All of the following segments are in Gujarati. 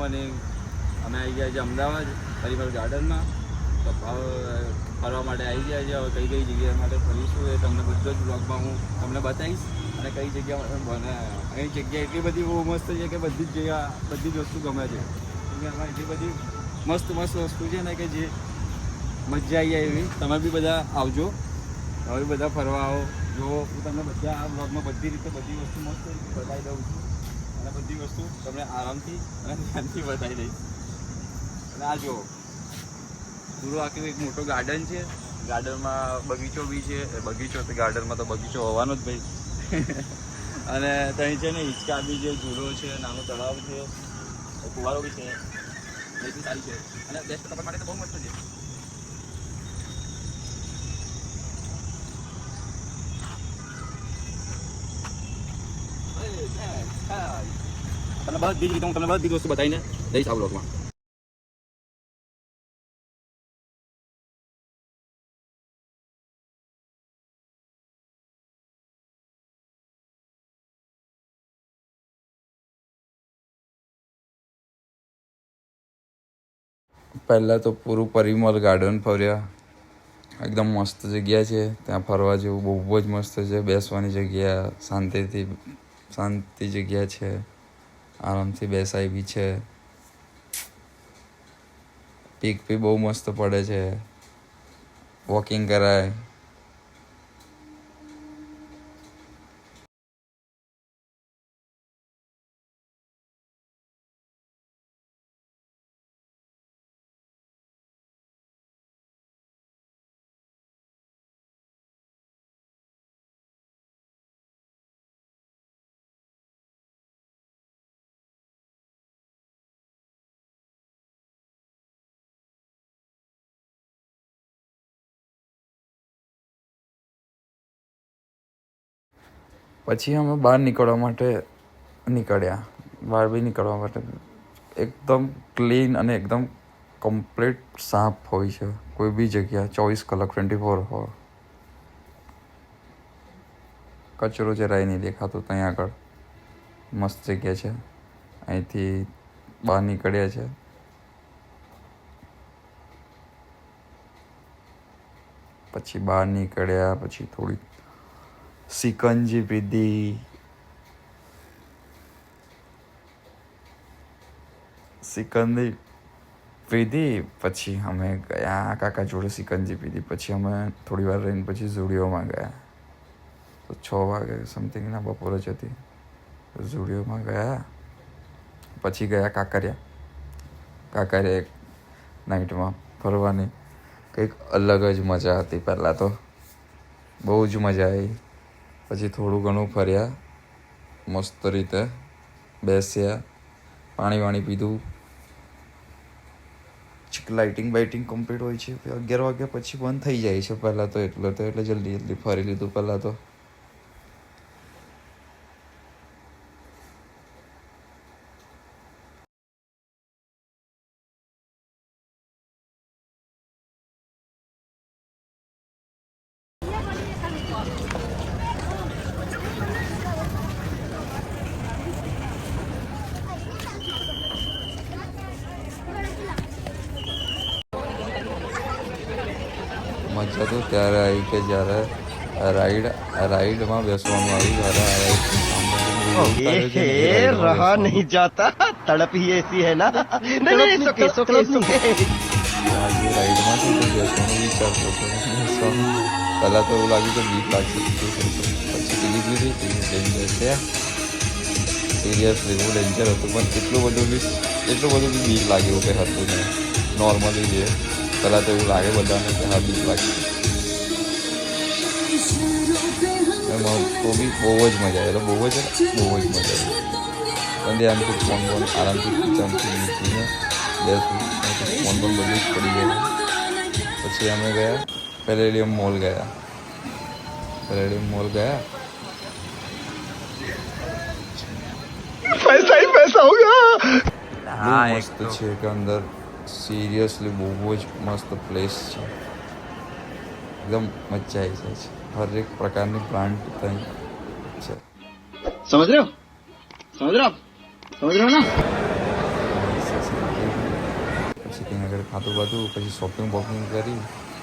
મોર્નિંગ. અમે આવી ગયા છે અમદાવાદ પરિમલ ગાર્ડનમાં. તો ફરવા માટે આવી ગયા છે. હવે કઈ કઈ જગ્યા માટે ફરીશું એ તમને બધો જ બ્લોગમાં હું તમને બતાવીશ. અને કઈ જગ્યા બને અહીં જગ્યા એટલી બધી બહુ મસ્ત છે કે બધી જ જગ્યા બધી જ વસ્તુ ગમે છે. એમાં એટલી બધી મસ્ત મસ્ત વસ્તુ છે ને કે જે મજા આવી જાય એવી. તમે બી બધા આવજો, હવે બધા ફરવા આવો. જો હું તમને બધા આ બ્લોગમાં બધી રીતે બધી વસ્તુ મસ્ત રીતે બતાવી દઉં છું. અને બધી વસ્તુ તમને આરામથી અને ધ્યાનથી બતાવી દઈશ. અને આ જુઓ પૂરો આખું એક મોટો ગાર્ડન છે. ગાર્ડનમાં બગીચો બી છે. બગીચો તો ગાર્ડનમાં તો બગીચો હોવાનો જ ભાઈ. અને ત્યાં છે ને હિંચકા બી છે, ઝૂલો છે, નાનો તળાવ છે, ફુવારો બી છે. એ બી સારી છે અને બેસ્ટ કપલ માટે તો બહુ મસ્ત છે. તમને બધી વસ્તુ બતાવીને દઈશ આ બ્લોગમાં. પહેલાં તો પૂરું પરિમલ ગાર્ડન ફર્યા. એકદમ મસ્ત જગ્યા છે, ત્યાં ફરવા જેવું બહુ જ મસ્ત છે. બેસવાની જગ્યા, શાંતિ જગ્યા છે, આરામથી બેસાય બી છે. પીક બી બહુ મસ્ત પડે છે, વોકિંગ કરાય. પછી અમે બહાર નીકળવા માટે નીકળ્યા. બહાર બી નીકળવા માટે એકદમ ક્લીન અને એકદમ કમ્પ્લીટ સાફ હોય છે કોઈ બી જગ્યા. 24 કલાક 24 અવર કચરો જરાય નહીં દેખાતો. ત્યાં આગળ મસ્ત જગ્યા છે. અહીંથી બહાર નીકળ્યા છે. પછી બહાર નીકળ્યા પછી થોડી સિકંજી પીધી. સિકંજી પીધી પછી અમે ગયા કાકા જોડે સિકંજી પીધી. પછી અમે થોડી વાર રહીને પછી ઝુડિયોમાં ગયા. તો 6 વાગે સમથિંગના બપોર જ હતી. ઝુડિયોમાં ગયા પછી ગયા કાંકરિયા એક નાઇટમાં ફરવાની કંઈક અલગ જ મજા હતી. પહેલાં તો બહુ જ મજા આવી. પછી થોડું ઘણું ફર્યા, મસ્ત રીતે બેસ્યા, પાણી વાણી પીધું. લાઇટિંગ બાઇટિંગ કમ્પ્લીટ હોય છે. 11 વાગ્યા પછી બંધ થઈ જાય છે પહેલાં તો. એટલે જલ્દી ફરી લીધું પહેલાં તો. મજા તો ત્યારે આવી કે જ્યારે રાઈડમાં બેસવાનું આવ્યું. ये रहा नहीं जाता, तड़प ही ऐसी है ना. नहीं રાઈડમાં શું બેસવાનું વિચારતો હતો. પહેલાં તો એવું લાગ્યું કે બીક લાગશે. પછી ટિકિટ લીધી. ડેન્જર છે, સિરિયસલી બહુ ડેન્જર હતું. પણ એટલું બધું બી બીક લાગે એવું કંઈ હતું નહીં. નોર્મલી જે પહેલાં તો એવું લાગે બધાને કે હા બીક લાગશે. એમાં તો બી બહુ જ મજા આવી. બહુ જ મજા આવી. અને આમથી ફોન આરામથી કિચનથી મૂકીને બેસું ફોન બધું જ પડી જાય. પછી અમે ગયા પેલેડિયમ મોલ ગયા. पैसा ही पैसा होगा. બહુ મસ્ત છે કે અંદર સિરિયસલી બહુ જ મસ્ત પ્લેસ છે. એકદમ મજા આવી જાય છે. હરેક પ્રકારની પ્લાન્ટ ત્યાં છે. समझ रहे हो ना. આગળ ખાતું બધું, પછી શોપિંગ બોપિંગ કરી,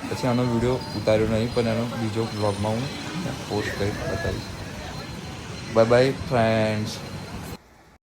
પછી આનો વિડીયો ઉતાર્યો નહીં, પણ એનો બીજો બ્લોગમાં હું પોસ્ટ કરી બતાવીશ. Bye bye friends.